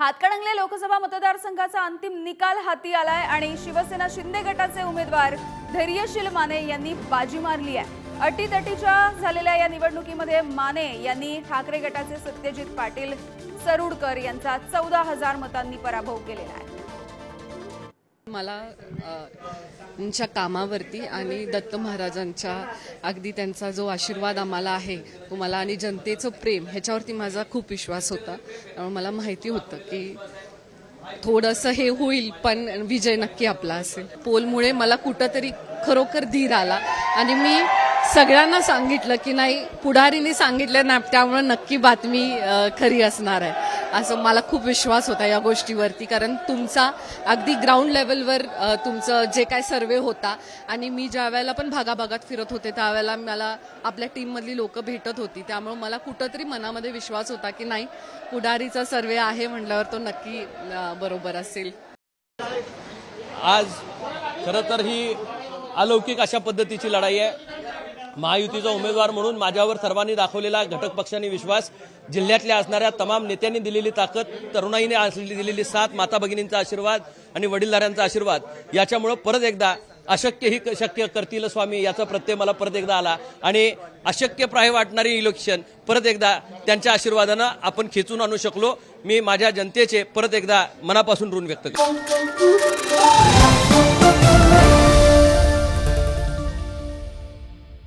हातकणंगले लोकसभा मतदारसंघाचा अंतिम निकाल हाती आलाय आणि शिवसेना शिंदे गटाचे उमेदवार धैर्यशील माने यांनी बाजी मारली आहे। अटीतटीच्या झालेल्या या निवडणुकीमध्ये माने यांनी ठाकरे गटाचे सत्यजित पाटील सरुडकर यांचा 14,000 मतांनी पराभव केलेला आहे। मला त्यांच्या कामावरती आणि दत्त महाराजांच्या अगदी त्यांचा जो आशीर्वाद आम्हाला आहे तो मला आणि जनतेचं प्रेम ह्याच्यावरती माझा खूप विश्वास होता। त्यामुळे मला माहिती होतं की थोडंसं हे होईल पण विजय नक्की आपला असेल। पोलमुळे मला कुठंतरी खरोखर धीर आला आणि मी सगळ्यांना सांगितलं की नाही, पुढारीने सांगितलं ना, त्यामुळे नक्की बातमी खरी असणार आहे असं मला खूप विश्वास होता या गोष्टीवरती। कारण तुमचा अगदी ग्राउंड लेवलवर तुमचं जे काय सर्वे होता आणि मी ज्या वेळेला पण भागाभागात फिरत होते त्यावेळेला मला आपल्या टीममधली लोक भेटत होती, त्यामुळे मला कुठंतरी मनामध्ये विश्वास होता की नाही, पुढारीचा सर्वे आहे म्हटल्यावर तो नक्की बरोबर असेल। आज खरं तर ही अलौकिक अशा पद्धतीची लढाई आहे। महायुतीचा उमेदवार म्हणून माझ्यावर सर्वांनी दाखवलेला घटक पक्षांनी विश्वास, जिल्ह्यातल्या असणाऱ्या तमाम नेत्यांनी दिलेली ताकद, तरुणाईने दिलेली साथ, माता भगिनींचा आशीर्वाद आणि वडीलधाऱ्यांचा आशीर्वाद, याच्यामुळे परत एकदा अशक्य ही शक्य करतील स्वामी याचा प्रत्यय मला परत एकदा आला आणि अशक्यप्राय वाटणारी इलेक्शन परत एकदा त्यांच्या आशीर्वादानं आपण खेचून आणू शकलो। मी माझ्या जनतेचे परत एकदा मनापासून ऋण व्यक्त करतो।